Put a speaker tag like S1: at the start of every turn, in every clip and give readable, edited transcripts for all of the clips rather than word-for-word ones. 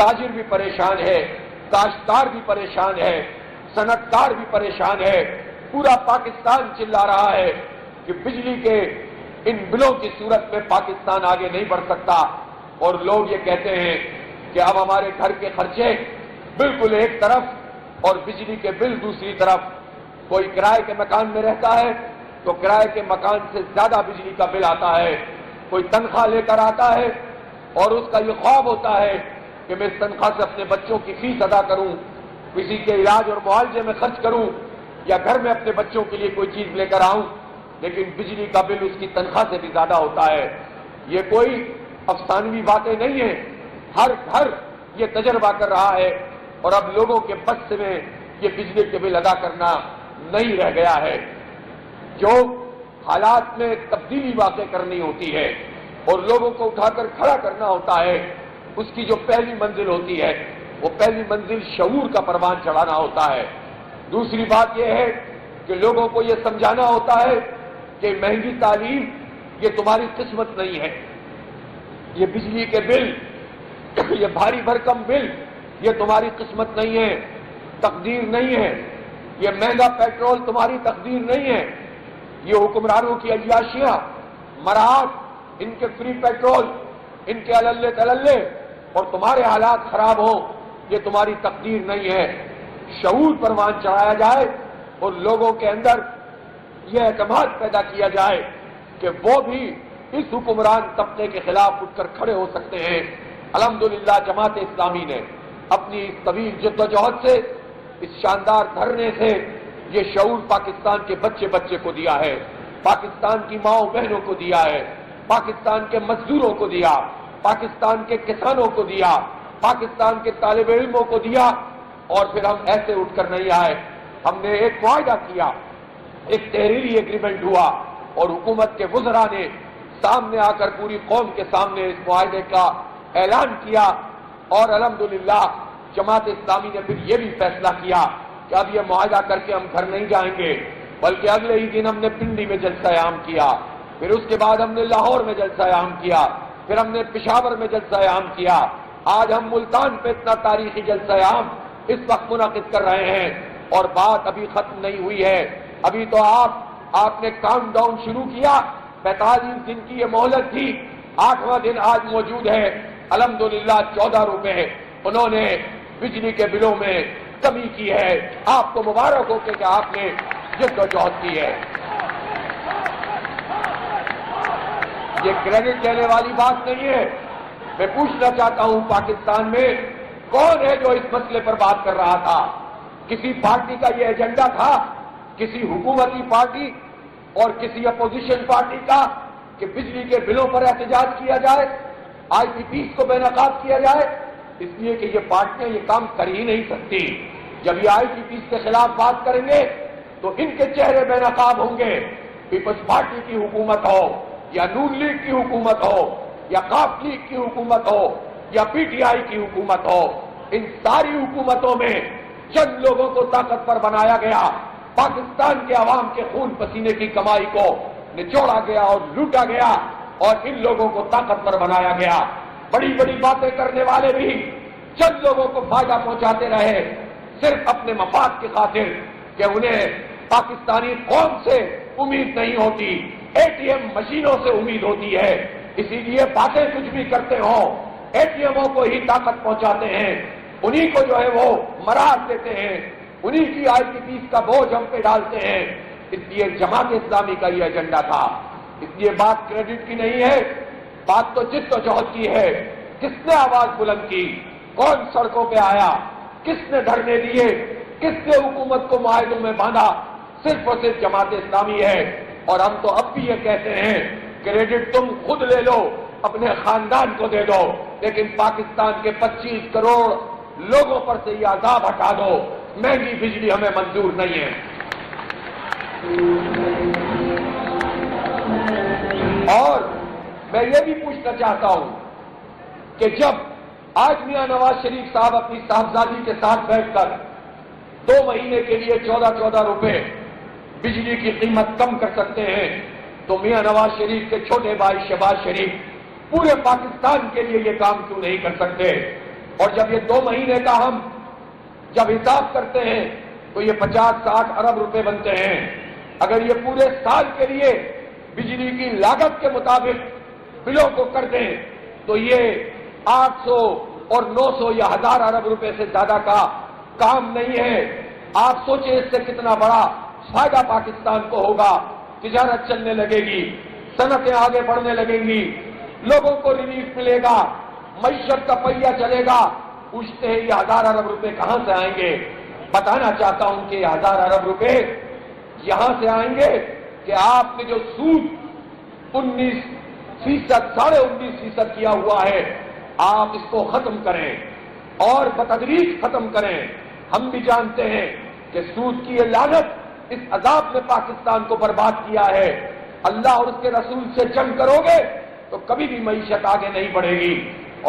S1: تاجر بھی پریشان ہے، کاشتکار بھی پریشان ہے، صنعتکار بھی پریشان ہے، پورا پاکستان چلا رہا ہے کہ بجلی کے ان بلوں کی صورت میں پاکستان آگے نہیں بڑھ سکتا، اور لوگ یہ کہتے ہیں کہ اب ہمارے گھر کے خرچے بالکل ایک طرف اور بجلی کے بل دوسری طرف۔ کوئی کرائے کے مکان میں رہتا ہے تو کرائے کے مکان سے زیادہ بجلی کا بل آتا ہے، کوئی تنخواہ لے کر آتا ہے اور اس کا یہ خواب ہوتا ہے کہ میں اس تنخواہ سے اپنے بچوں کی فیس ادا کروں، کسی کے علاج اور معالجے میں خرچ کروں، یا گھر میں اپنے بچوں کے لیے کوئی چیز لے کر آؤں، لیکن بجلی کا بل اس کی تنخواہ سے بھی زیادہ ہوتا ہے۔ یہ کوئی افسانوی باتیں نہیں ہیں، ہر گھر یہ تجربہ کر رہا ہے، اور اب لوگوں کے بس میں یہ بجلی کے بل ادا کرنا نہیں رہ گیا ہے۔ جو حالات میں تبدیلی واقع کرنی ہوتی ہے اور لوگوں کو اٹھا کر کھڑا کرنا ہوتا ہے، اس کی جو پہلی منزل ہوتی ہے وہ پہلی منزل شعور کا پروان چڑھانا ہوتا ہے۔ دوسری بات یہ ہے کہ لوگوں کو یہ سمجھانا ہوتا ہے کہ مہنگی تعلیم یہ تمہاری قسمت نہیں ہے، یہ بجلی کے بل، یہ بھاری بھرکم بل یہ تمہاری قسمت نہیں ہے، تقدیر نہیں ہے، یہ مہنگا پیٹرول تمہاری تقدیر نہیں ہے، یہ حکمرانوں کی عیاشیاں، مراحت، ان کے فری پیٹرول، ان کے اللے تللے اور تمہارے حالات خراب ہوں، یہ تمہاری تقدیر نہیں ہے۔ شعور پروان چڑھایا جائے اور لوگوں کے اندر یہ اعتماد پیدا کیا جائے کہ وہ بھی اس حکمران طبقے کے خلاف اٹھ کر کھڑے ہو سکتے ہیں۔ الحمدللہ جماعت اسلامی نے اپنی اس طویل جدوجہد سے، اس شاندار دھرنے سے یہ شعور پاکستان کے بچے بچے کو دیا ہے، پاکستان کی ماؤں بہنوں کو دیا ہے، پاکستان کے مزدوروں کو دیا، پاکستان کے کسانوں کو دیا، پاکستان کے طالب علموں کو دیا، اور پھر ہم ایسے اٹھ کر نہیں آئے۔ ہم نے ایک معاہدہ کیا، ایک تحریری ایگریمنٹ ہوا، اور حکومت کے وزراء نے سامنے آ کر پوری قوم کے سامنے اس معاہدے کا اعلان کیا، اور الحمدللہ جماعت اسلامی نے پھر یہ بھی فیصلہ کیا کہ اب یہ معاہدہ کر کے ہم گھر نہیں جائیں گے، بلکہ اگلے ہی دن ہم نے پنڈی میں جلسہ عام کیا، پھر اس کے بعد ہم نے لاہور میں جلسہ عام کیا، پھر ہم نے پشاور میں جلسہ عام کیا، آج ہم ملتان پہ اتنا تاریخی جلسہ عام اس وقت منعقد کر رہے ہیں، اور بات ابھی ختم نہیں ہوئی ہے۔ ابھی تو آپ نے کاؤنٹ ڈاؤن شروع کیا، 45 دن کی یہ مہلت تھی، 8واں دن آج موجود ہے۔ الحمدللہ 14 روپے انہوں نے بجلی کے بلوں میں کمی کی ہے۔ آپ کو مبارک ہو کہ آپ نے جدوجہد کی ہے۔ یہ کریڈٹ لینے والی بات نہیں ہے۔ میں پوچھنا چاہتا ہوں پاکستان میں کون ہے جو اس مسئلے پر بات کر رہا تھا؟ کسی پارٹی کا یہ ایجنڈا تھا، کسی حکومتی پارٹی اور کسی اپوزیشن پارٹی کا، کہ بجلی کے بلوں پر احتجاج کیا جائے، آئی پی پیز کو بے نقاب کیا جائے؟ اس لیے کہ یہ پارٹیاں یہ کام کر ہی نہیں سکتی۔ جب یہ آئی پی پیز کے خلاف بات کریں گے تو ان کے چہرے بے نقاب ہوں گے۔ پیپلز پارٹی کی حکومت ہو یا نون لیگ کی حکومت ہو یا قاف لیگ کی حکومت ہو یا پی ٹی آئی کی حکومت ہو، ان ساری حکومتوں میں چند لوگوں کو طاقتور بنایا گیا، پاکستان کے عوام کے خون پسینے کی کمائی کو نچوڑا گیا اور لوٹا گیا، اور ان لوگوں کو طاقتور بنایا گیا۔ بڑی بڑی باتیں کرنے والے بھی چند لوگوں کو فائدہ پہنچاتے رہے، صرف اپنے مفاد کی خاطر، کہ انہیں پاکستانی قوم سے امید نہیں ہوتی، اے ٹی ایم مشینوں سے امید ہوتی ہے، اسی لیے باتیں کچھ بھی کرتے ہوں، اے ٹی ایموں کو ہی طاقت پہنچاتے ہیں، انہی کو جو ہے وہ مراد دیتے ہیں، انہی کی آئی پی پیز کا بوجھ ہم پہ ڈالتے ہیں۔ اس لیے جماعت اسلامی کا یہ ایجنڈا تھا۔ اس لیے بات کریڈٹ کی نہیں ہے، بات تو جدوجہد کی ہے۔ کس نے آواز بلند کی؟ کون سڑکوں پہ آیا؟ کس نے دھرنے دیے؟ کس نے حکومت کو معاہدوں میں باندھا؟ صرف اور صرف جماعت اسلامی ہے۔ اور ہم تو اب بھی یہ کہتے ہیں کریڈٹ تم خود لے لو، اپنے خاندان کو دے دو، لیکن پاکستان کے 25 کروڑ لوگوں پر سے یہ عذاب ہٹا دو۔ مہنگی بجلی ہمیں منظور نہیں ہے۔ اور میں یہ بھی پوچھنا چاہتا ہوں کہ جب آج میاں نواز شریف صاحب اپنی صاحبزادی کے ساتھ بیٹھ کر 2 مہینے کے لیے 14 روپے بجلی کی قیمت کم کر سکتے ہیں، تو میاں نواز شریف کے چھوٹے بھائی شہباز شریف پورے پاکستان کے لیے یہ کام کیوں نہیں کر سکتے؟ اور جب یہ 2 مہینے کا ہم جب حساب کرتے ہیں تو یہ 50-60 ارب روپے بنتے ہیں۔ اگر یہ پورے سال کے لیے بجلی کی لاگت کے مطابق بلوں کو کر دیں تو یہ 800 اور 900 یا 1000 ارب روپے سے زیادہ کا کام نہیں ہے۔ آپ سوچیں اس سے کتنا بڑا فائدہ پاکستان کو ہوگا۔ تجارت چلنے لگے گی، صنعتیں آگے بڑھنے لگیں گی، لوگوں کو ریلیف ملے گا، معیشت کا پہیہ چلے گا۔ پوچھتے ہیں یہ 1000 ارب روپے کہاں سے آئیں گے؟ بتانا چاہتا ہوں کہ 1000 ارب روپے یہاں سے آئیں گے کہ آپ نے جو سود 19%، 19.5% کیا ہوا ہے، آپ اس کو ختم کریں اور بتدریج ختم کریں۔ ہم بھی جانتے ہیں کہ سود کی یہ لعنت اس عذاب نے پاکستان کو برباد کیا ہے۔ اللہ اور اس کے رسول سے جنگ کرو گے تو کبھی بھی معیشت آگے نہیں بڑھے گی،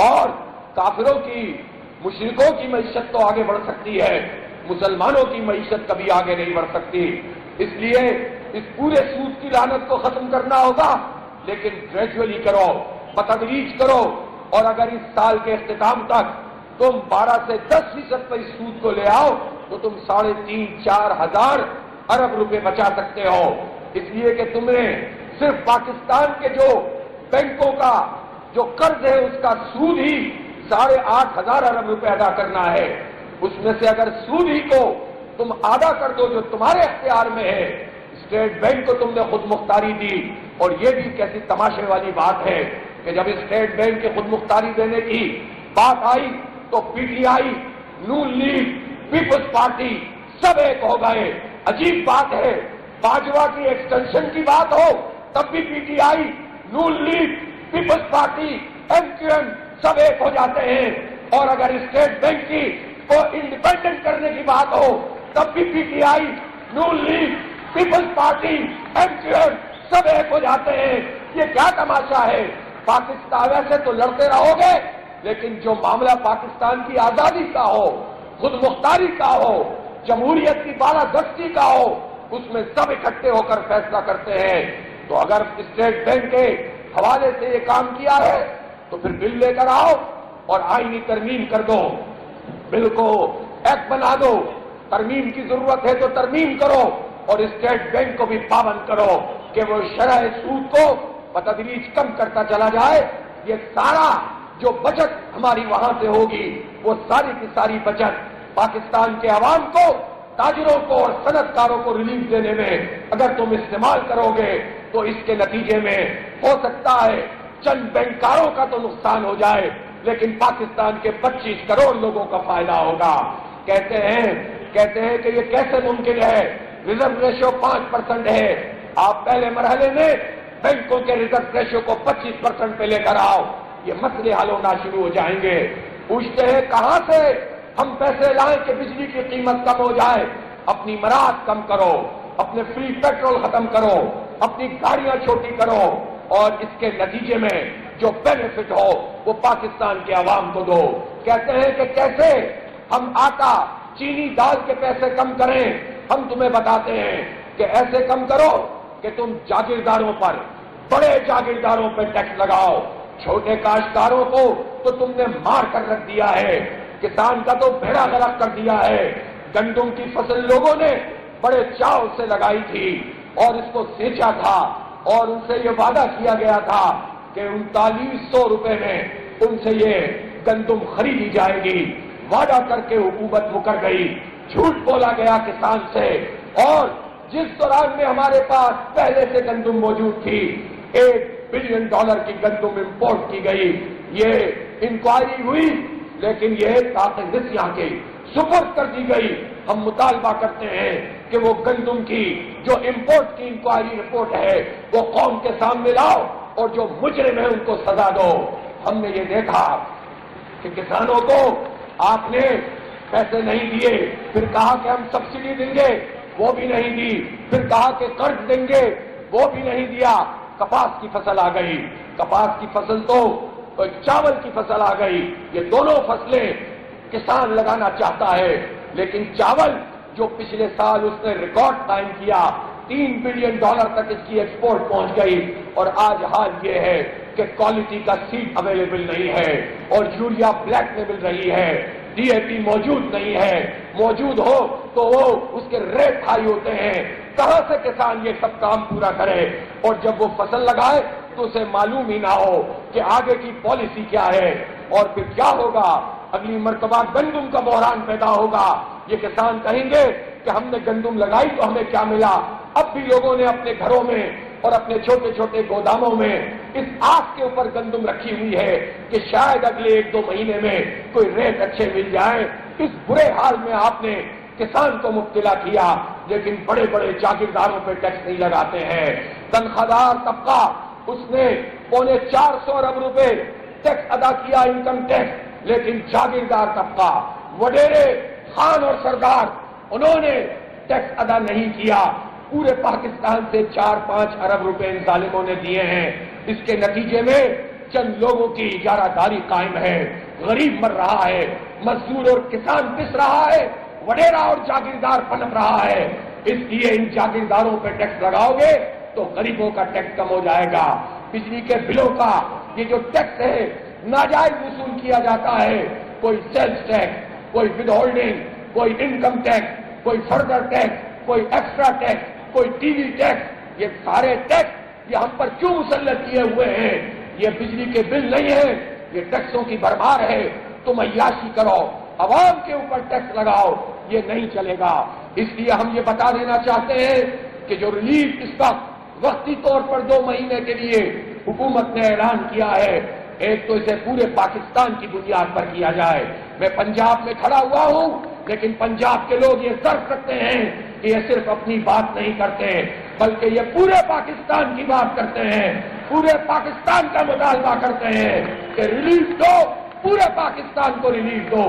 S1: اور کافروں کی، مشرکوں کی معیشت تو آگے بڑھ سکتی ہے، مسلمانوں کی معیشت کبھی آگے نہیں بڑھ سکتی۔ اس لیے اس پورے سود کی لعنت کو ختم کرنا ہوگا، لیکن گریجولی کرو، بتدریج کرو، اور اگر اس سال کے اختتام تک تم 12 سے 10% پر اس سود کو لے آؤ تو تم 3.5-4 ہزار ارب روپے بچا سکتے ہو۔ اس لیے کہ تم نے صرف پاکستان کے جو بینکوں کا جو قرض ہے اس کا سود ہی 8,500 ارب روپے ادا کرنا ہے۔ اس میں سے اگر سود ہی کو تم آدھا کر دو جو تمہارے اختیار میں ہے، اسٹیٹ بینک کو تم نے خود مختاری دی، اور یہ بھی کیسی تماشے والی بات ہے کہ جب اسٹیٹ بینک کی خود مختاری دینے کی بات آئی تو P T I, Noon League, Peoples Party سب ایک ہو گئے۔ عجیب بات ہے، باجوہ کی ایکسٹینشن کی بات ہو تب بھی P T I, Noon League, Peoples Party, M Q M سب ایک ہو جاتے ہیں، اور اگر اسٹیٹ بینک کی کو انڈیپینڈنٹ کرنے کی بات ہو تب بھی P T I, Noon League, Peoples Party, M Q M سب ایک ہو جاتے ہیں۔ یہ کیا تماشا ہے؟ پاکستان ویسے تو لڑتے رہو گے، لیکن جو معاملہ پاکستان کی آزادی کا ہو، خود مختاری کا ہو، جمہوریت کی بالادستی کا ہو، اس میں سب اکٹھے ہو کر فیصلہ کرتے ہیں۔ تو اگر اسٹیٹ بینک کے حوالے سے یہ کام کیا ہے تو پھر بل لے کر آؤ اور آئینی ترمیم کر دو، بل کو ایکٹ بنا دو۔ ترمیم کی ضرورت ہے تو ترمیم کرو، اور اسٹیٹ بینک کو بھی پابند کرو کہ وہ شرح سود کو بتدریج کم کرتا چلا جائے۔ یہ سارا جو بچت ہماری وہاں سے ہوگی وہ ساری کی ساری بچت پاکستان کے عوام کو، تاجروں کو اور صنعت کاروں کو ریلیف دینے میں اگر تم استعمال کرو گے تو اس کے نتیجے میں ہو سکتا ہے چند بینکاروں کا تو نقصان ہو جائے، لیکن پاکستان کے 25 کروڑ لوگوں کا فائدہ ہوگا۔ کہتے ہیں کہ یہ کیسے ممکن ہے؟ ریزرو ریشو 5% ہے، آپ پہلے مرحلے میں بینکوں کے ریزرو ریشو کو 25% پہ لے کر آؤ، یہ مسئلے حل ہونا شروع ہو جائیں گے۔ پوچھتے ہیں کہاں سے ہم پیسے لائیں کہ بجلی کی قیمت کم ہو جائے؟ اپنی مراعات کم کرو، اپنے فری پیٹرول ختم کرو، اپنی گاڑیاں چھوٹی کرو، اور اس کے نتیجے میں جو بینیفٹ ہو وہ پاکستان کے عوام کو دو۔ کہتے ہیں کہ کیسے ہم آٹا، چینی، دال کے پیسے کم کریں؟ ہم تمہیں بتاتے ہیں کہ ایسے کم کرو کہ تم جاگیرداروں پر، بڑے جاگیرداروں پہ ٹیکس لگاؤ، چھوٹے کاشتکاروں کو تو تم نے مار کر رکھ دیا ہے، کسان کا تو بھیڑا غرق کر دیا ہے۔ گندم کی فصل لوگوں نے بڑے چاؤ سے لگائی تھی اور اس کو سینچا تھا، اور ان سے یہ وعدہ کیا گیا تھا کہ 3900 روپے میں ان سے یہ گندم خریدی جائے گی۔ وعدہ کر کے حکومت مکر گئی، جھوٹ بولا گیا کسان سے، اور جس دوران میں ہمارے پاس پہلے سے گندم موجود تھی، $1 بلین کی گندم امپورٹ کی گئی۔ یہ انکوائری ہوئی لیکن یہ کاغذیاں کے سپرد کر دی گئی۔ ہم مطالبہ کرتے ہیں کہ وہ گندم کی جو امپورٹ کی انکوائری رپورٹ ہے وہ قوم کے سامنے لاؤ، اور جو مجرم ہے ان کو سزا دو۔ ہم نے یہ دیکھا کہ کسانوں کو آپ نے پیسے نہیں دیے، پھر کہا کہ ہم سبسڈی دیں گے، وہ بھی نہیں دی، پھر کہا کہ قرض دیں گے، وہ بھی نہیں دیا۔ کپاس کی فصل آ گئی، کپاس کی فصل تو چاول کی فصل آ گئی، یہ دونوں فصلیں کسان لگانا چاہتا ہے، لیکن چاول جو پچھلے سال اس نے ریکارڈ قائم کیا، $3 بلین تک اس کی ایکسپورٹ پہنچ گئی، اور آج حال یہ ہے کہ کوالٹی کا سیڈ اویلیبل نہیں ہے اور یوریا بلیک میں مل رہی ہے، ڈی اے پی موجود نہیں ہے، موجود ہو تو وہ اس کے ریٹ ہائی ہوتے ہیں، کہاں سے کسان یہ سب کام پورا کرے؟ اور جب وہ فصل لگائے تو اسے معلوم ہی نہ ہو کہ آگے کی پالیسی کیا ہے، اور پھر کیا ہوگا؟ اگلی مرتبہ گندم کا بحران پیدا ہوگا، یہ کسان کہیں گے کہ ہم نے گندم لگائی تو ہمیں کیا ملا؟ اب بھی لوگوں نے اپنے گھروں میں اور اپنے چھوٹے چھوٹے گوداموں میں اس آس کے اوپر گندم رکھی ہوئی ہے کہ شاید اگلے 1-2 مہینے میں کوئی ریٹ اچھے مل جائیں۔ اس برے حال میں آپ نے کسان کو مبتلا کیا، لیکن بڑے بڑے جاگیرداروں پہ ٹیکس نہیں لگاتے ہیں۔ تنخواہ طبقہ اس نے 450 ارب روپے ٹیکس ادا کیا، انکم ٹیکس، لیکن جاگیردار طبقہ، وڈیرے، خان اور سردار، انہوں نے ٹیکس ادا نہیں کیا۔ پورے پاکستان سے 4-5 ارب روپے ان ظالموں نے دیے ہیں۔ اس کے نتیجے میں چند لوگوں کی اجارہ داری قائم ہے، غریب مر رہا ہے، مزدور اور کسان پس رہا ہے، وڈیرا اور جاگیردار پنپ رہا ہے۔ اس لیے ان جاگیرداروں پہ ٹیکس لگاؤ گے تو غریبوں کا ٹیکس کم ہو جائے گا۔ بجلی کے بلوں کا یہ جو ٹیکس ہے ناجائز وصول کیا جاتا ہے، کوئی سیلز ٹیکس، کوئی ود ہولڈنگ، کوئی انکم ٹیکس، کوئی فردر ٹیکس، کوئی ایکسٹرا ٹیکس، کوئی ٹی وی ٹیکس، یہ سارے ٹیکس یہ ہم پر کیوں مسلط کیے ہوئے ہیں؟ یہ بجلی کے بل نہیں ہے، یہ ٹیکسوں کی بھرمار ہے۔ تم عیاشی کرو، عوام کے اوپر ٹیکس لگاؤ، یہ نہیں چلے گا۔ اس لیے ہم یہ بتا دینا چاہتے ہیں کہ جو ریلیف اس وقت وقتی طور پر 2 مہینے کے لیے حکومت نے اعلان کیا ہے، ایک تو اسے پورے پاکستان کی بنیاد پر کیا جائے۔ میں پنجاب میں کھڑا ہوا ہوں، لیکن پنجاب کے لوگ یہ ضرور رکھتے ہیں کہ یہ صرف اپنی بات نہیں کرتے بلکہ یہ پورے پاکستان کی بات کرتے ہیں، پورے پاکستان کا مطالبہ کرتے ہیں کہ ریلیف دو، پورے پاکستان کو ریلیف دو۔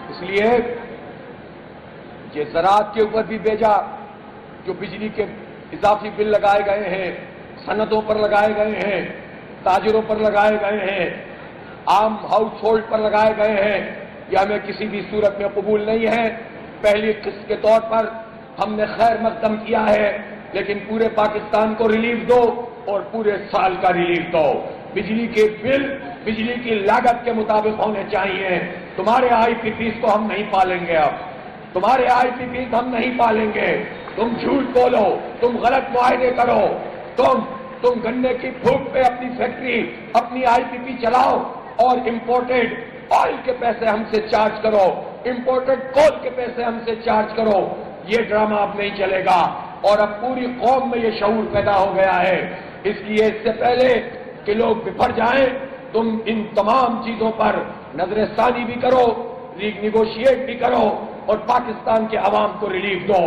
S1: اس لیے یہ زراعت کے اوپر بھی بھیجا، جو بجلی کے اضافی بل لگائے گئے ہیں، صنعتوں پر لگائے گئے ہیں، تاجروں پر لگائے گئے ہیں، عام ہاؤس ہولڈ پر لگائے گئے ہیں، یہ ہمیں کسی بھی صورت میں قبول نہیں ہے۔ پہلی قسط کے طور پر ہم نے خیر مقدم کیا ہے، لیکن پورے پاکستان کو ریلیف دو اور پورے سال کا ریلیف دو۔ بجلی کے بل بجلی کی لاگت کے مطابق ہونے چاہیے۔ تمہارے آئی پی پیز کو ہم نہیں پالیں گے، اب تمہارے آئی پی پیز ہم نہیں پالیں گے۔ تم جھوٹ بولو، تم غلط معاہدے کرو، تم گنے کی پھوٹ پہ اپنی فیکٹری، اپنی آئی پی پی چلاؤ اور امپورٹڈ آئل کے پیسے ہم سے چارج کرو، امپورٹڈ کول کے پیسے ہم سے چارج کرو۔ یہ ڈرامہ اب نہیں چلے گا، اور اب پوری قوم میں یہ شعور پیدا ہو گیا ہے۔ اس لیے اس سے پہلے کہ لوگ بفر جائیں، تم ان تمام چیزوں پر نظر ثانی بھی کرو، نیگوشیٹ بھی کرو اور پاکستان کے عوام کو ریلیف دو۔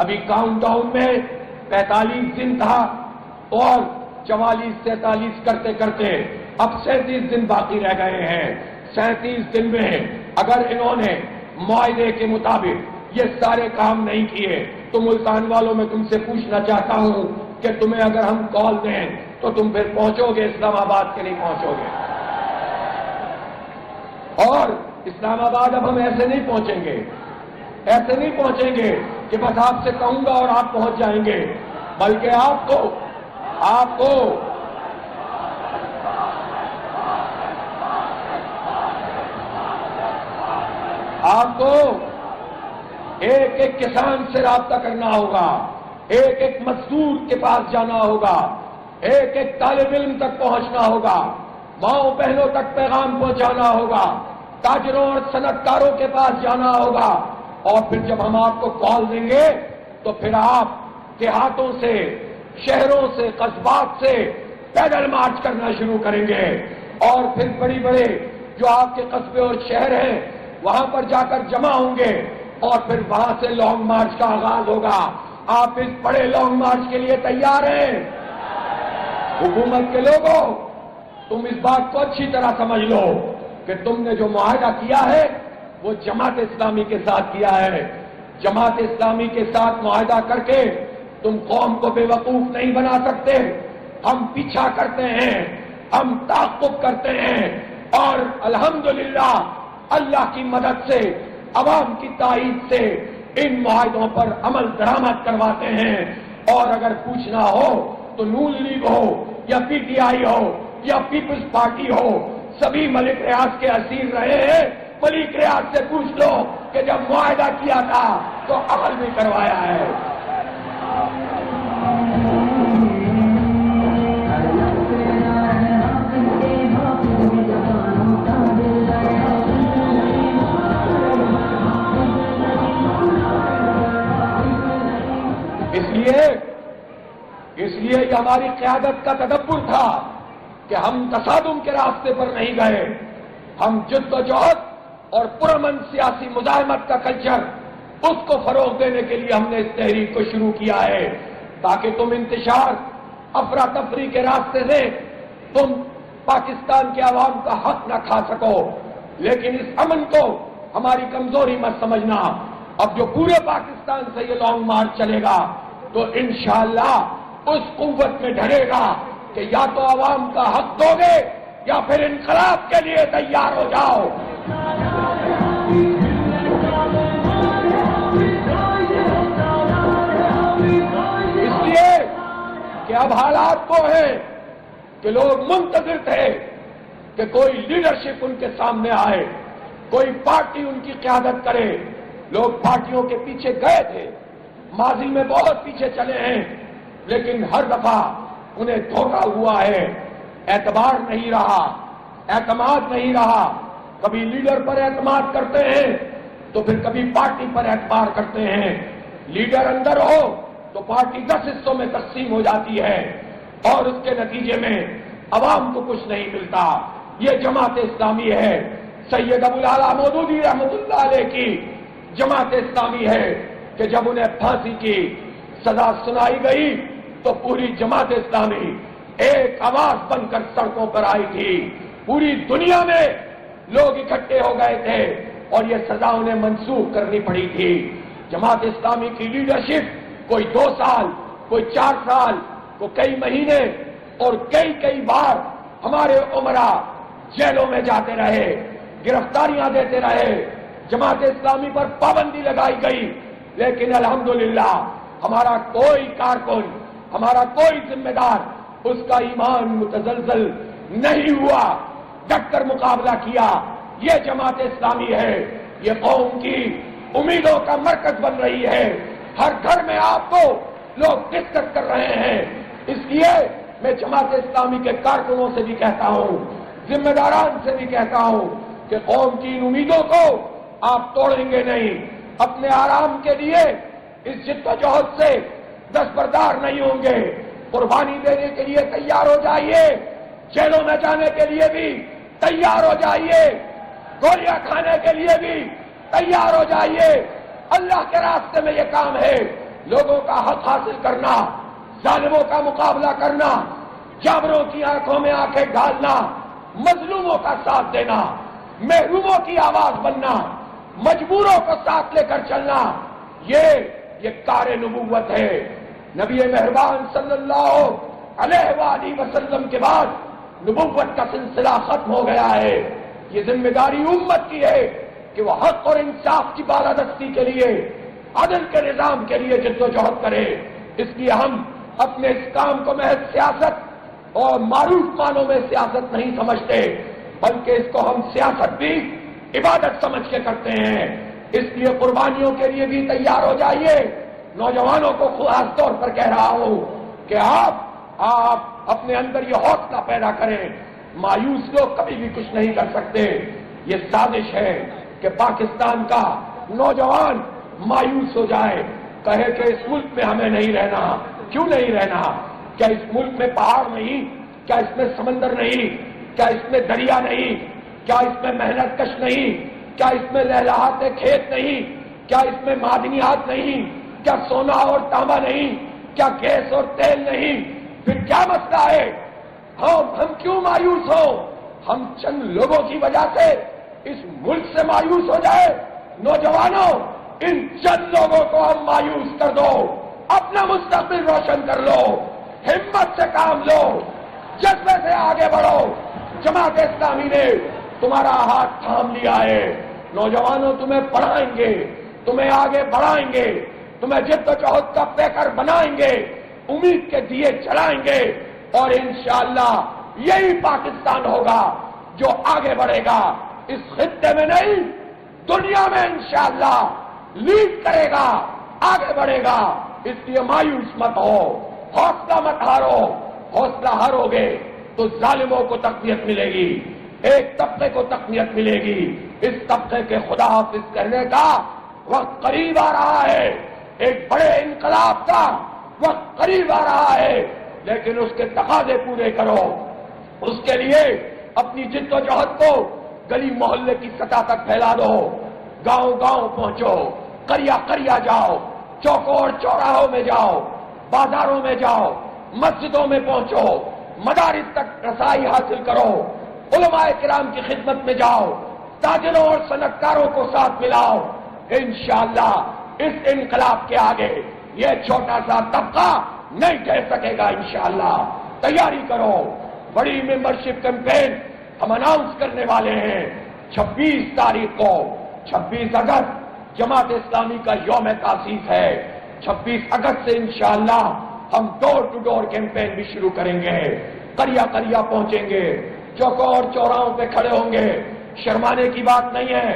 S1: ابھی کاؤنٹ ڈاؤن میں 45 دن تھا اور 44-43 کرتے کرتے اب 37 دن باقی رہ گئے ہیں۔ 37 دن میں اگر انہوں نے معاہدے کے مطابق یہ سارے کام نہیں کیے تو ملتان والوں میں تم سے پوچھنا چاہتا ہوں کہ تمہیں اگر ہم کال دیں تو تم پھر پہنچو گے اسلام آباد کے نہیں پہنچو گے؟ اور اسلام آباد اب ہم ایسے نہیں پہنچیں گے، ایسے نہیں پہنچیں گے کہ بس آپ سے کہوں گا اور آپ پہنچ جائیں گے، بلکہ آپ کو ایک ایک کسان سے رابطہ کرنا ہوگا، ایک ایک مزدور کے پاس جانا ہوگا، ایک ایک طالب علم تک پہنچنا ہوگا، ماؤں بہنوں تک پیغام پہنچانا ہوگا، تاجروں اور صنعت کاروں کے پاس جانا ہوگا، اور پھر جب ہم آپ کو کال دیں گے تو پھر آپ دیہاتوں سے، شہروں سے، قصبات سے پیدل مارچ کرنا شروع کریں گے، اور پھر بڑی بڑے جو آپ کے قصبے اور شہر ہیں وہاں پر جا کر جمع ہوں گے، اور پھر وہاں سے لانگ مارچ کا آغاز ہوگا۔ آپ اس بڑے لانگ مارچ کے لیے تیار ہیں؟ حکومت کے لوگوں، تم اس بات کو اچھی طرح سمجھ لو کہ تم نے جو معاہدہ کیا ہے وہ جماعت اسلامی کے ساتھ کیا ہے. جماعت اسلامی کے ساتھ معاہدہ کر کے تم قوم کو بے وقوف نہیں بنا سکتے. ہم پیچھا کرتے ہیں, ہم تعاقب کرتے ہیں, اور الحمدللہ اللہ کی مدد سے, عوام کی تائید سے ان معاہدوں پر عمل درآمد کرواتے ہیں. اور اگر پوچھنا ہو تو نون لیگ ہو یا پی ٹی آئی ہو یا پیپلز پارٹی ہو, سبھی ملک ریاض کے اسیر رہے ہیں. ملک ریاض سے پوچھ لو کہ جب معاہدہ کیا تھا تو عمل بھی کروایا ہے. اس لیے یہ ہماری قیادت کا تدبر تھا کہ ہم تصادم کے راستے پر نہیں گئے. ہم جد و جہد اور پرامن سیاسی مزاحمت کا کلچر, اس کو فروغ دینے کے لیے ہم نے اس تحریک کو شروع کیا ہے, تاکہ تم انتشار, افراتفری کے راستے سے تم پاکستان کے عوام کا حق نہ کھا سکو. لیکن اس امن کو ہماری کمزوری مت سمجھنا. اب جو پورے پاکستان سے یہ لانگ مارچ چلے گا تو انشاءاللہ اس قوت میں ڈھرے گا کہ یا تو عوام کا حق دو گے یا پھر انقلاب کے لیے تیار ہو جاؤ. اس لیے کہ اب حالات وہ ہیں کہ لوگ منتظر تھے کہ کوئی لیڈرشپ ان کے سامنے آئے, کوئی پارٹی ان کی قیادت کرے. لوگ پارٹیوں کے پیچھے گئے تھے, ماضی میں بہت پیچھے چلے ہیں, لیکن ہر دفعہ انہیں دھوکہ ہوا ہے. اعتبار نہیں رہا, اعتماد نہیں رہا. کبھی لیڈر پر اعتماد کرتے ہیں تو پھر کبھی پارٹی پر اعتبار کرتے ہیں. لیڈر اندر ہو تو پارٹی 10 حصوں میں تقسیم ہو جاتی ہے اور اس کے نتیجے میں عوام کو کچھ نہیں ملتا. یہ جماعت اسلامی ہے, سید ابو الاعلیٰ مودودی رحمۃ اللہ علیہ کی جماعت اسلامی ہے کہ جب انہیں پھانسی کی سزا سنائی گئی تو پوری جماعت اسلامی ایک آواز بن کر سڑکوں پر آئی تھی. پوری دنیا میں لوگ اکٹھے ہو گئے تھے اور یہ سزا انہیں منسوخ کرنی پڑی تھی. جماعت اسلامی کی لیڈرشپ کوئی 2 سال, کوئی 4 سال, کوئی کئی مہینے اور کئی بار ہمارے عمراء جیلوں میں جاتے رہے, گرفتاریاں دیتے رہے. جماعت اسلامی پر پابندی لگائی گئی, لیکن الحمدللہ ہمارا کوئی کارکن, ہمارا کوئی ذمہ دار اس کا ایمان متزلزل نہیں ہوا, ڈٹ کر مقابلہ کیا. یہ جماعت اسلامی ہے, یہ قوم کی امیدوں کا مرکز بن رہی ہے. ہر گھر میں آپ کو لوگ ڈسکس کر رہے ہیں. اس لیے میں جماعت اسلامی کے کارکنوں سے بھی کہتا ہوں, ذمہ داران سے بھی کہتا ہوں کہ قوم کی ان امیدوں کو آپ توڑیں گے نہیں. اپنے آرام کے لیے اس جد و جہد سے دستبردار نہیں ہوں گے. قربانی دینے کے لیے تیار ہو جائیے, جیلوں میں جانے کے لیے بھی تیار ہو جائیے, گولیاں کھانے کے لیے بھی تیار ہو جائیے. اللہ کے راستے میں یہ کام ہے, لوگوں کا حق حاصل کرنا, ظالموں کا مقابلہ کرنا, جابروں کی آنکھوں میں آنکھیں ڈالنا, مظلوموں کا ساتھ دینا, محروموں کی آواز بننا, مجبوروں کو ساتھ لے کر چلنا. یہ کار نبوت ہے. نبی مہربان صلی اللہ علیہ وآلہ وسلم کے بعد نبوت کا سلسلہ ختم ہو گیا ہے. یہ ذمہ داری امت کی ہے کہ وہ حق اور انصاف کی بالادستی کے لیے, عدل کے نظام کے لیے جد و جہد کرے. اس لیے ہم اپنے اس کام کو محض سیاست اور معروف معنوں میں سیاست نہیں سمجھتے, بلکہ اس کو ہم سیاست بھی عبادت سمجھ کے کرتے ہیں. اس لیے قربانیوں کے لیے بھی تیار ہو جائیے. نوجوانوں کو خاص طور پر کہہ رہا ہوں کہ آپ اپنے اندر یہ حوصلہ پیدا کریں. مایوس لوگ کبھی بھی کچھ نہیں کر سکتے. یہ سازش ہے کہ پاکستان کا نوجوان مایوس ہو جائے, کہے کہ اس ملک میں ہمیں نہیں رہنا. کیوں نہیں رہنا؟ کیا اس ملک میں پہاڑ نہیں؟ کیا اس میں سمندر نہیں؟ کیا اس میں دریا نہیں؟ کیا اس میں محنت کش نہیں؟ کیا اس میں لہلہاتے کھیت نہیں؟ کیا اس میں معدنیات نہیں؟ کیا سونا اور تانبا نہیں؟ کیا گیس اور تیل نہیں؟ پھر کیا مسئلہ ہے؟ ہم کیوں مایوس ہو؟ ہم چند لوگوں کی وجہ سے اس ملک سے مایوس ہو جائے؟ نوجوانوں، ان چند لوگوں کو ہم مایوس کر دو، اپنا مستقبل روشن کر لو، ہمت سے کام لو، جذبے سے آگے بڑھو۔ جماعت اسلامی نے تمہارا ہاتھ تھام لیا ہے۔ نوجوانوں تمہیں پڑھائیں گے، تمہیں آگے بڑھائیں گے، تمہیں جد و جہد کا پیکر بنائیں گے، امید کے دیے جلائیں گے، اور انشاءاللہ یہی پاکستان ہوگا جو آگے بڑھے گا، اس خطے میں نہیں دنیا میں انشاءاللہ لیڈ کرے گا، آگے بڑھے گا۔ اس لیے مایوس مت ہو، حوصلہ مت ہارو۔ حوصلہ ہارو گے تو ظالموں کو تقویت ملے گی، ایک طبقے کو تقویت ملے گی۔ اس طبقے کے خدا حافظ کہنے کا وقت قریب آ رہا ہے، ایک بڑے انقلاب کا وقت قریب آ رہا ہے، لیکن اس کے تقاضے پورے کرو۔ اس کے لیے اپنی جد و جہد کو گلی محلے کی سطح تک پھیلا دو، گاؤں گاؤں پہنچو، قریہ قریہ جاؤ، چوکوں اور چوراہوں میں جاؤ، بازاروں میں جاؤ، مسجدوں میں پہنچو، مدارس تک رسائی حاصل کرو، علماء کرام کی خدمت میں جاؤ، تاجروں اور صنعت کاروں کو ساتھ ملاؤ۔ انشاءاللہ اس انقلاب کے آگے یہ چھوٹا سا طبقہ نہیں ٹھہر سکے گا۔ انشاءاللہ تیاری کرو۔ بڑی ممبرشپ کیمپین ہم اناؤنس کرنے والے ہیں 26 تاریخ کو۔ 26 اگست جماعت اسلامی کا یوم تاسیس ہے۔ 26 اگست سے انشاءاللہ ہم ڈور ٹو ڈور کیمپین بھی شروع کریں گے، قریہ قریہ پہنچیں گے، چوکوں اور چوراہوں پہ کھڑے ہوں گے۔ شرمانے کی بات نہیں ہے،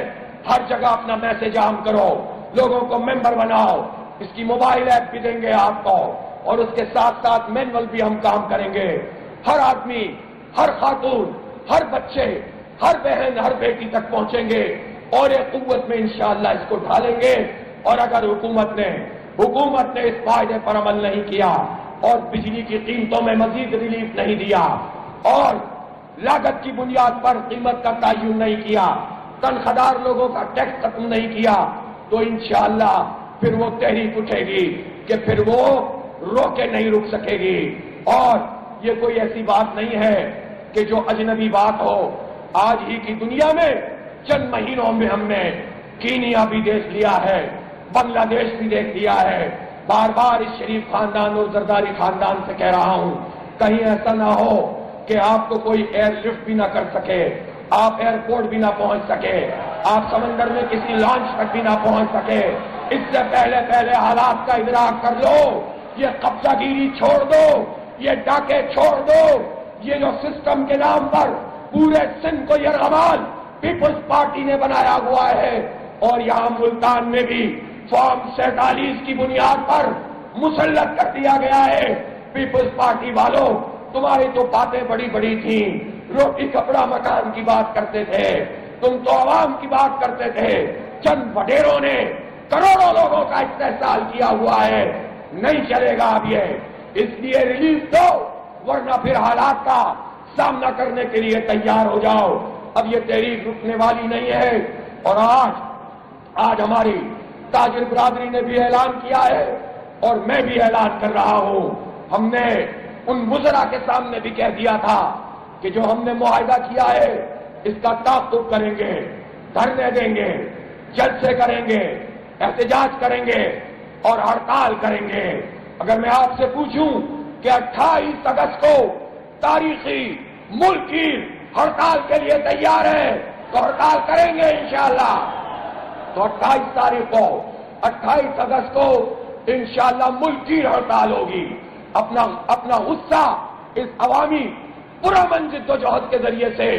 S1: ہر جگہ اپنا میسج عام کرو، لوگوں کو ممبر بناؤ۔ اس کی موبائل ایپ بھی دیں گے آپ کو، اور اس کے ساتھ ساتھ مینول بھی ہم کام کریں گے۔ ہر آدمی، ہر خاتون، ہر بچے، ہر بہن، ہر بیٹی تک پہنچیں گے، اور ایک قوت میں انشاءاللہ اس کو ڈھالیں گے۔ اور اگر حکومت نے اس فائدے پر عمل نہیں کیا، اور بجلی کی قیمتوں میں مزید ریلیف نہیں دیا، اور لاگت کی بنیاد پر قیمت کا تعین نہیں کیا، تنخواہ لوگوں کا ٹیکس ختم نہیں کیا، تو انشاءاللہ پھر وہ تحریک اٹھے گی کہ پھر وہ روکے نہیں رک سکے گی۔ اور یہ کوئی ایسی بات نہیں ہے کہ جو اجنبی بات ہو۔ آج ہی کی دنیا میں چند مہینوں میں ہم نے کینیا بھی دیکھ لیا ہے، بنگلہ دیش بھی دیکھ لیا ہے۔ بار بار اس شریف خاندان اور زرداری خاندان سے کہہ رہا ہوں، کہیں ایسا نہ ہو کہ آپ کو کوئی ایئر لفٹ بھی نہ کر سکے، آپ ایئرپورٹ بھی نہ پہنچ سکے، آپ سمندر میں کسی لانچ تک بھی نہ پہنچ سکے۔ اس سے پہلے حالات کا ادراک کر لو، یہ قبضہ گیری چھوڑ دو، یہ ڈاکے چھوڑ دو، یہ جو سسٹم کے نام پر پورے سندھ کو یرغمال پیپلز پارٹی نے بنایا ہوا ہے، اور یہاں ملتان میں بھی فارم 47 کی بنیاد پر مسلط کر دیا گیا ہے۔ پیپلز پارٹی والوں، تمہاری تو باتیں بڑی بڑی تھیں، روٹی کپڑا مکان کی بات کرتے تھے، تم تو عوام کی بات کرتے تھے۔ چند وڈیروں نے کروڑوں لوگوں کا استحصال کیا ہوا ہے، نہیں چلے گا اب یہ۔ اس لیے ریلیف دو، ورنہ پھر حالات کا سامنا کرنے کے لیے تیار ہو جاؤ۔ اب یہ تحریک رکنے والی نہیں ہے۔ اور آج ہماری تاجر برادری نے بھی اعلان کیا ہے، اور میں بھی اعلان کر رہا ہوں، ہم نے ان وزراء کے سامنے بھی کہہ دیا تھا کہ جو ہم نے معاہدہ کیا ہے اس کا تعاقب کریں گے، دھرنے دیں گے، جلسے کریں گے، احتجاج کریں گے اور ہڑتال کریں گے۔ اگر میں آپ سے پوچھوں کہ 28 اگست کو تاریخی ملکی ہڑتال کے لیے تیار ہے تو ہڑتال کریں گے انشاءاللہ۔ تو 28 اگست کو انشاءاللہ ملکی ہڑتال ہوگی۔ اپنا غصہ اس عوامی پرامن جد و جہد کے ذریعے سے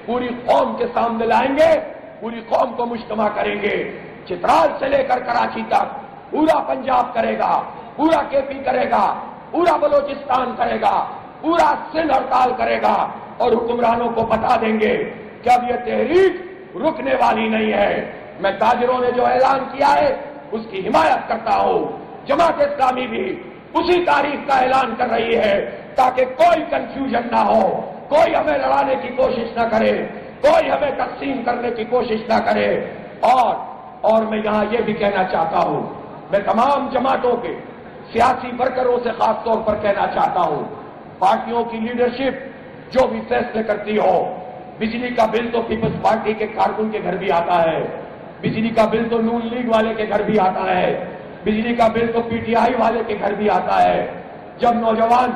S1: پوری قوم کے سامنے لائیں گے، پوری قوم کو مجتمع کریں گے۔ چترال سے لے کر کراچی تک پورا پنجاب کرے گا، پورا کے پی کرے گا، پورا بلوچستان کرے گا، پورا سندھ ہڑتال کرے گا، اور حکمرانوں کو بتا دیں گے کہ اب یہ تحریک رکنے والی نہیں ہے۔ میں تاجروں نے جو اعلان کیا ہے اس کی حمایت کرتا ہوں۔ جماعت اسلامی بھی اسی تاریخ کا اعلان کر رہی ہے تاکہ کوئی کنفیوژن نہ ہو، کوئی ہمیں لڑانے کی کوشش نہ کرے، کوئی ہمیں تقسیم کرنے کی کوشش نہ کرے۔ اور میں یہاں یہ بھی کہنا چاہتا ہوں، میں تمام جماعتوں کے سیاسی ورکروں سے خاص طور پر کہنا چاہتا ہوں، پارٹیوں کی لیڈرشپ جو بھی فیصلے کرتی ہو. بجلی کا بل تو پیپلز پارٹی کے کارکن کے گھر بھی آتا ہے, بجلی کا بل تو نون لیگ والے کے گھر بھی آتا ہے, بجلی کا بل تو پی ٹی آئی والے کے گھر بھی آتا ہے. جب نوجوان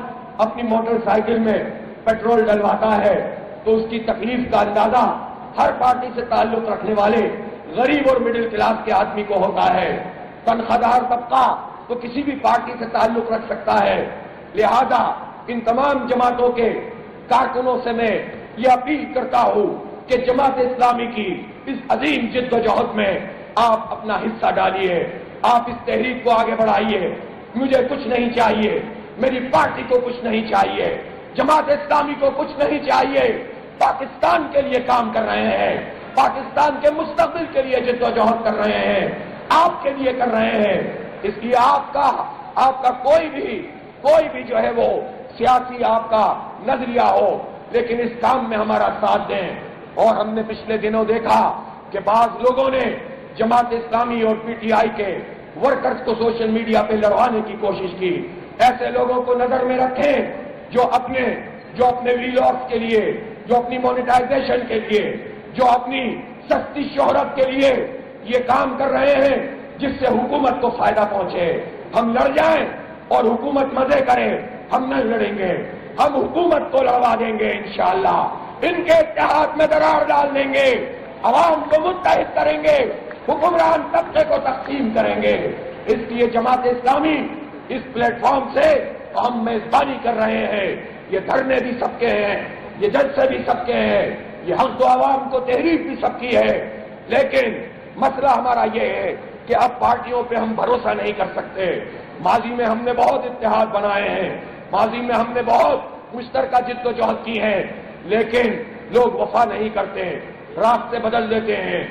S1: اپنی موٹر سائیکل میں پیٹرول ڈلواتا ہے تو اس کی تکلیف کا اندازہ ہر پارٹی سے تعلق رکھنے والے غریب اور مڈل کلاس کے آدمی کو ہوتا ہے. تنخواہ طبقہ تو کسی بھی پارٹی سے تعلق رکھ سکتا ہے. لہذا ان تمام جماعتوں کے کارکنوں سے میں یہ اپیل کرتا ہوں کہ جماعت اسلامی کی اس عظیم جد و جہد میں آپ اپنا حصہ ڈالیے, آپ اس تحریک کو آگے بڑھائیے. مجھے کچھ نہیں چاہیے, میری پارٹی کو کچھ نہیں چاہیے, جماعت اسلامی کو کچھ نہیں چاہیے. پاکستان کے لیے کام کر رہے ہیں, پاکستان کے مستقبل کے لیے جد و جہد کر رہے ہیں, آپ کے لیے کر رہے ہیں. اس لیے آپ کا کوئی بھی جو ہے وہ سیاسی آپ کا نظریہ ہو, لیکن اس کام میں ہمارا ساتھ دیں. اور ہم نے پچھلے دنوں دیکھا کہ بعض لوگوں نے جماعت اسلامی اور پی ٹی آئی کے ورکرز کو سوشل میڈیا پہ لڑوانے کی کوشش کی. ایسے لوگوں کو نظر میں رکھیں جو اپنے ویلارز کے لیے, جو اپنی مونیٹائزیشن کے لیے, جو اپنی سستی شہرت کے لیے یہ کام کر رہے ہیں جس سے حکومت کو فائدہ پہنچے. ہم لڑ جائیں اور حکومت مزے کرے, ہم نہ لڑیں گے, ہم حکومت کو لڑوا دیں گے انشاءاللہ. ان کے اتحاد میں درار ڈال دیں گے, عوام کو متحد کریں گے, حکمران طبقے کو تقسیم کریں گے. اس لیے جماعت اسلامی اس پلیٹ فارم سے ہم میزبانی کر رہے ہیں. یہ دھرنے بھی سب کے ہیں, یہ جلسے بھی سب کے ہیں, یہ حق و عوام کو تحریک بھی سب کی ہے. لیکن مسئلہ ہمارا یہ ہے کہ اب پارٹیوں پہ ہم بھروسہ نہیں کر سکتے. ماضی میں ہم نے بہت اتحاد بنائے ہیں, ماضی میں ہم نے بہت مشترکہ جد و جہد کی ہے, لیکن لوگ وفا نہیں کرتے, راستے بدل دیتے ہیں.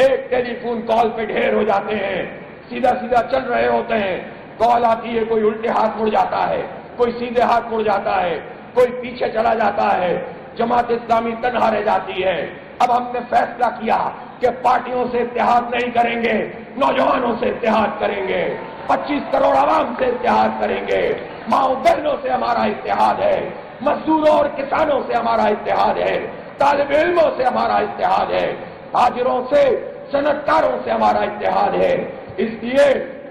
S1: ایک ٹیلی فون کال پہ ڈھیر ہو جاتے ہیں, سیدھا چل رہے ہوتے ہیں, کال آتی ہے, کوئی الٹے ہاتھ مڑ جاتا ہے, کوئی سیدھے ہاتھ مڑ جاتا ہے, کوئی پیچھے چلا جاتا ہے. جماعت اسلامی تنہا رہ جاتی ہے. اب ہم نے فیصلہ کیا کہ پارٹیوں سے اتحاد نہیں کریں گے, نوجوانوں سے اتحاد کریں گے, 25 کروڑ عوام سے اتحاد کریں گے. ماؤں بہنوں سے ہمارا اتحاد ہے, مزدوروں اور کسانوں سے ہمارا اتحاد ہے, طالب علموں سے ہمارا اتحاد ہے, تاجروں سے, صنعت کاروں سے ہمارا اتحاد ہے. اس لیے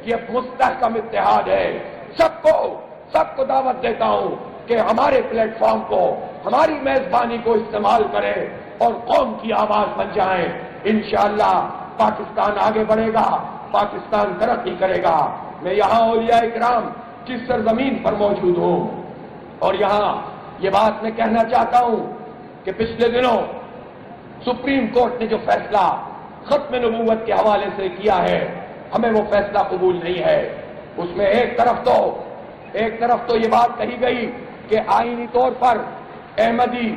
S1: یہ مستحکم اتحاد ہے. سب کو دعوت دیتا ہوں کہ ہمارے پلیٹ فارم کو, ہماری میزبانی کو استعمال کریں اور قوم کی آواز بن جائیں. انشاءاللہ پاکستان آگے بڑھے گا, پاکستان ترقی کرے گا. میں یہاں اولیاء اکرام کی سرزمین پر موجود ہوں اور یہاں یہ بات میں کہنا چاہتا ہوں کہ پچھلے دنوں سپریم کورٹ نے جو فیصلہ ختم نبوت کے حوالے سے کیا ہے, ہمیں وہ فیصلہ قبول نہیں ہے. اس میں ایک طرف تو یہ بات کہی گئی کہ آئینی طور پر احمدی,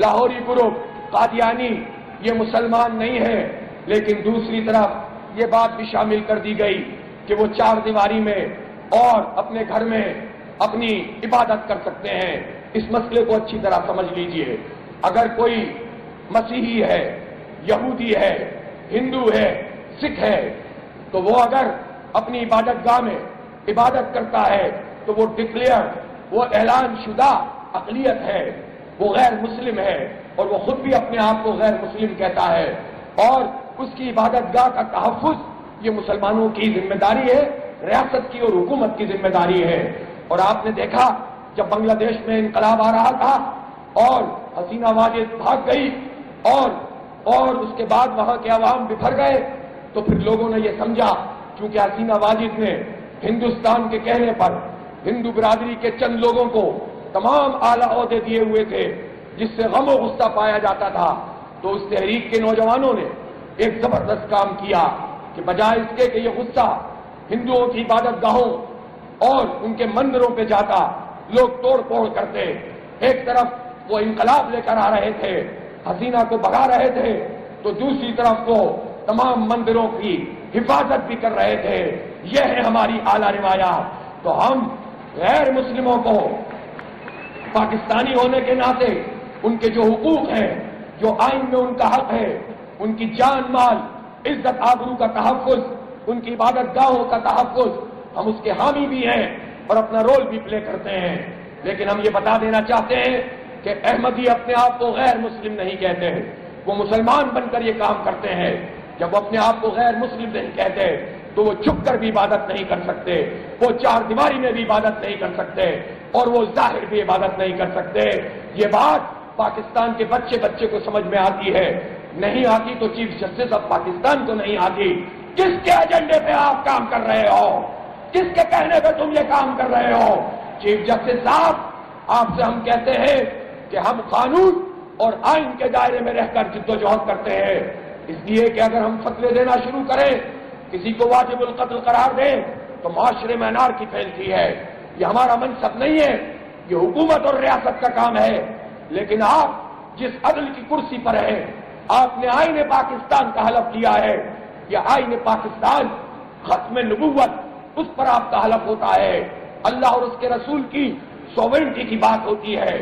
S1: لاہوری گروپ, قادیانی یہ مسلمان نہیں ہے, لیکن دوسری طرف یہ بات بھی شامل کر دی گئی کہ وہ 4 دیواری میں اور اپنے گھر میں اپنی عبادت کر سکتے ہیں. اس مسئلے کو اچھی طرح سمجھ لیجئے. اگر کوئی مسیحی ہے, یہودی ہے, ہندو ہے, سکھ ہے, تو وہ اگر اپنی عبادت گاہ میں عبادت کرتا ہے تو وہ وہ اعلان شدہ اقلیت ہے, وہ غیر مسلم ہے, اور وہ خود بھی اپنے آپ کو غیر مسلم کہتا ہے. اور اس کی عبادت گاہ کا تحفظ یہ مسلمانوں کی ذمہ داری ہے, ریاست کی اور حکومت کی ذمہ داری ہے. اور آپ نے دیکھا جب بنگلہ دیش میں انقلاب آ رہا تھا اور حسینہ واجد بھاگ گئی اور اس کے بعد وہاں کے عوام بکھر گئے, تو پھر لوگوں نے یہ سمجھا کیونکہ حسینہ واجد نے ہندوستان کے کہنے پر ہندو برادری کے چند لوگوں کو تمام اعلیٰ عہدے دیے ہوئے تھے جس سے غم و غصہ پایا جاتا تھا. تو اس تحریک کے نوجوانوں نے ایک زبردست کام کیا کہ بجائے اس کے کہ یہ غصہ ہندوؤں کی عبادت گاہوں اور ان کے مندروں پہ جاتا, لوگ توڑ پھوڑ کرتے, ایک طرف وہ انقلاب لے کر آ رہے تھے, حسینہ کو بھگا رہے تھے, تو دوسری طرف وہ تمام مندروں کی حفاظت بھی کر رہے تھے. یہ ہے ہماری اعلیٰ روایات. تو ہم غیر مسلموں کو پاکستانی ہونے کے ناطے ان کے جو حقوق ہیں, جو آئین میں ان کا حق ہے, ان کی جان مال, عزت آبرو کا تحفظ, ان کی عبادت گاہوں کا تحفظ, ہم اس کے حامی بھی ہیں اور اپنا رول بھی پلے کرتے ہیں. لیکن ہم یہ بتا دینا چاہتے ہیں کہ احمدی اپنے آپ کو غیر مسلم نہیں کہتے ہیں، وہ مسلمان بن کر یہ کام کرتے ہیں۔ جب وہ اپنے آپ کو غیر مسلم نہیں کہتے تو وہ چھپ کر بھی عبادت نہیں کر سکتے، وہ چار دیواری میں بھی عبادت نہیں کر سکتے، اور وہ ظاہر بھی عبادت نہیں کر سکتے۔ یہ بات پاکستان کے بچے کو سمجھ میں آتی ہے، نہیں آتی تو چیف جسٹس آف پاکستان کو نہیں آتی۔ کس کے ایجنڈے پہ آپ کام کر رہے ہو؟ کس کے کہنے پہ تم یہ کام کر رہے ہو؟ چیف جسٹس صاحب، آپ سے ہم کہتے ہیں کہ ہم قانون اور آئین کے دائرے میں رہ کر جدوجہد کرتے ہیں، اس لیے کہ اگر ہم فتوے دینا شروع کریں، کسی کو واجب القتل قرار دیں تو معاشرے میں انارکی پھیلتی ہے۔ یہ ہمارا منصب نہیں ہے، یہ حکومت اور ریاست کا کام ہے۔ لیکن آپ جس عدل کی کرسی پر ہیں، آپ نے آئین پاکستان کا حلف لیا ہے، یہ آئین پاکستان ختم نبوت، اس پر آپ کا حلف ہوتا ہے، اللہ اور اس کے رسول کی سوورنٹی کی بات ہوتی ہے۔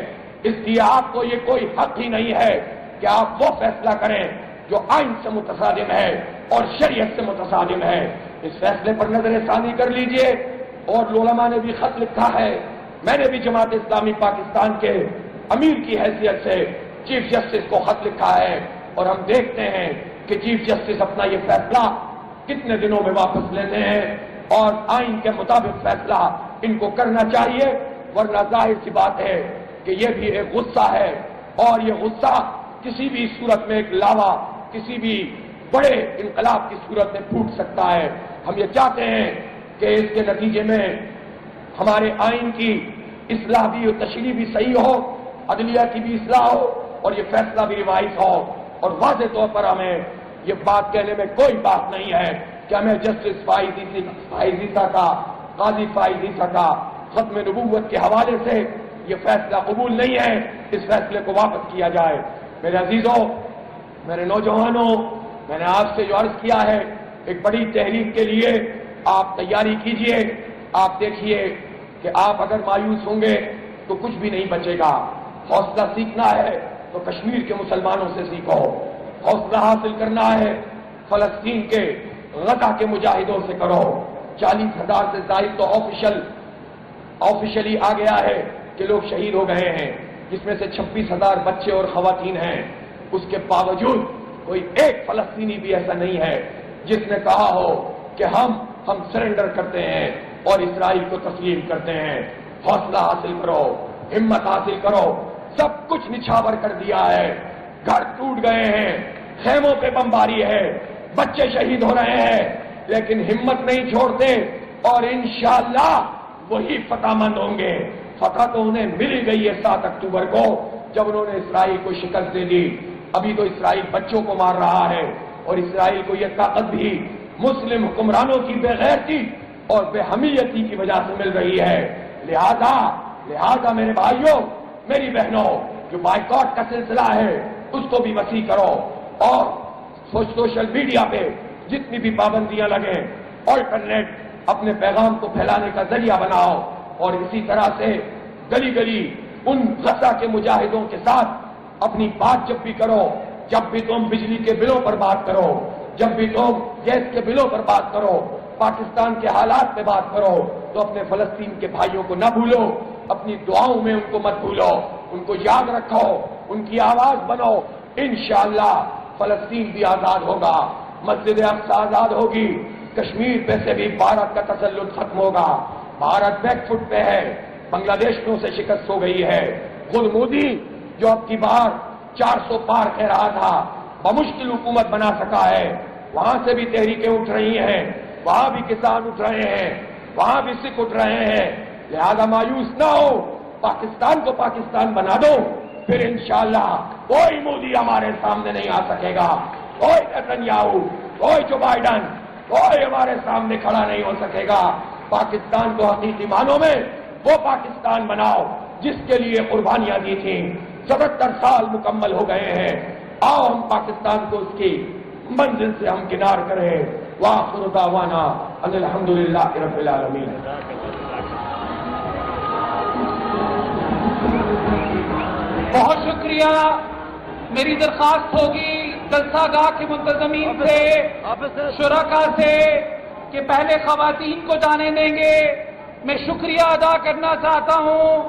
S1: اس لیے آپ کو یہ کوئی حق ہی نہیں ہے کہ آپ وہ فیصلہ کریں جو آئین سے متصادم ہے اور شریعت سے متصادم ہے۔ اس فیصلے پر نظر ثانی کر لیجئے۔ اور علماء نے بھی خط لکھا ہے، میں نے بھی جماعت اسلامی پاکستان کے امیر کی حیثیت سے چیف جسٹس کو خط لکھا ہے، اور ہم دیکھتے ہیں کہ چیف جسٹس اپنا یہ فیصلہ کتنے دنوں میں واپس لیتے ہیں، اور آئین کے مطابق فیصلہ ان کو کرنا چاہیے، ورنہ ظاہر سی بات ہے کہ یہ بھی ایک غصہ ہے، اور یہ غصہ کسی بھی صورت میں ایک لاوا کسی بھی بڑے انقلاب کی صورت میں پھوٹ سکتا ہے۔ ہم یہ چاہتے ہیں کہ اس کے نتیجے میں ہمارے آئین کی اصلاح بھی اور تشریح بھی صحیح ہو، عدلیہ کی بھی اصلاح ہو، اور یہ فیصلہ بھی ریوائز ہو۔ اور واضح طور پر ہمیں یہ بات کہنے میں کوئی بات نہیں ہے کہ ہمیں جسٹس فائز عیسیٰ کا، قاضی فائز عیسیٰ کا ختم نبوت کے حوالے سے یہ فیصلہ قبول نہیں ہے، اس فیصلے کو واپس کیا جائے۔ میرے عزیزوں، میرے نوجوانوں، میں نے آپ سے جو عرض کیا ہے، ایک بڑی تحریک کے لیے آپ تیاری کیجئے۔ آپ دیکھیے کہ آپ اگر مایوس ہوں گے تو کچھ بھی نہیں بچے گا۔ حوصلہ سیکھنا ہے تو کشمیر کے مسلمانوں سے سیکھو، حوصلہ حاصل کرنا ہے فلسطین کے غزہ کے مجاہدوں سے کرو۔ 40,000 سے زائد تو آفیشلی آ گیا ہے کہ لوگ شہید ہو گئے ہیں، جس میں سے 26,000 بچے اور خواتین ہیں۔ اس کے باوجود کوئی ایک فلسطینی بھی ایسا نہیں ہے جس نے کہا ہو کہ ہم سرنڈر کرتے ہیں اور اسرائیل کو تسلیم کرتے ہیں۔ حوصلہ حاصل کرو، ہمت حاصل کرو۔ سب کچھ نچھاور کر دیا ہے، گھر ٹوٹ گئے ہیں، خیموں پہ بمباری ہے، بچے شہید ہو رہے ہیں، لیکن ہمت نہیں چھوڑتے، اور انشاءاللہ وہی فتح مند ہوں گے۔ فتح تو انہیں مل گئی ہے 7 اکتوبر کو، جب انہوں نے اسرائیل کو شکست دے دی۔ ابھی تو اسرائیل بچوں کو مار رہا ہے، اور اسرائیل کو یہ طاقت بھی مسلم حکمرانوں کی بے غیرتی اور بے حمیتی کی وجہ سے مل رہی ہے۔ لہذا میرے بھائیوں، میری بہنوں، جو بائیکاٹ کا سلسلہ ہے اس کو بھی وسیع کرو، اور سوشل میڈیا پہ جتنی بھی پابندیاں لگیں، آلٹرنیٹ اپنے پیغام کو پھیلانے کا ذریعہ بناؤ، اور اسی طرح سے گلی گلی ان غزہ کے مجاہدوں کے ساتھ اپنی بات جب بھی کرو، جب بھی تم بجلی کے بلوں پر بات کرو، جب بھی تم گیس کے بلوں پر بات کرو، پاکستان کے حالات پہ بات کرو، تو اپنے فلسطین کے بھائیوں کو نہ بھولو، اپنی دعاؤں میں ان کو مت بھولو، ان کو یاد رکھو، ان کی آواز بنو۔ انشاءاللہ فلسطین بھی آزاد ہوگا، مسجد اقصی آزاد ہوگی، کشمیر پہ سے بھی بھارت کا تسلط ختم ہوگا۔ بھارت بیک فٹ پہ ہے، بنگلہ دیشوں سے شکست ہو گئی ہے۔ خود مودی جو اب کی بار 400 پار کہہ رہا تھا، بمشکل حکومت بنا سکا ہے۔ وہاں سے بھی تحریکیں اٹھ رہی ہیں، وہاں بھی کسان اٹھ رہے ہیں، وہاں بھی سکھ اٹھ رہے ہیں۔ لہذا مایوس نہ ہو، پاکستان کو پاکستان بنا دو، پھر انشاءاللہ کوئی مودی ہمارے سامنے نہیں آ سکے گا، کوئی نتنیاہو، کوئی جو بائیڈن، کوئی ہمارے سامنے کھڑا نہیں ہو سکے گا۔ پاکستان کو حقیقی معنوں میں وہ پاکستان بناؤ جس کے لیے قربانیاں دی تھیں۔ 77 سال مکمل ہو گئے ہیں، آؤ ہم پاکستان کو اس کی منزل سے ہم کنار کریں۔ وآخر دعوانا ان الحمدللہ رب العالمین۔
S2: بہت شکریہ۔ میری درخواست ہوگی جلسہ گاہ کے منتظمین سے، شرکاء سے، کہ پہلے خواتین کو جانے دیں گے۔ میں شکریہ ادا کرنا چاہتا ہوں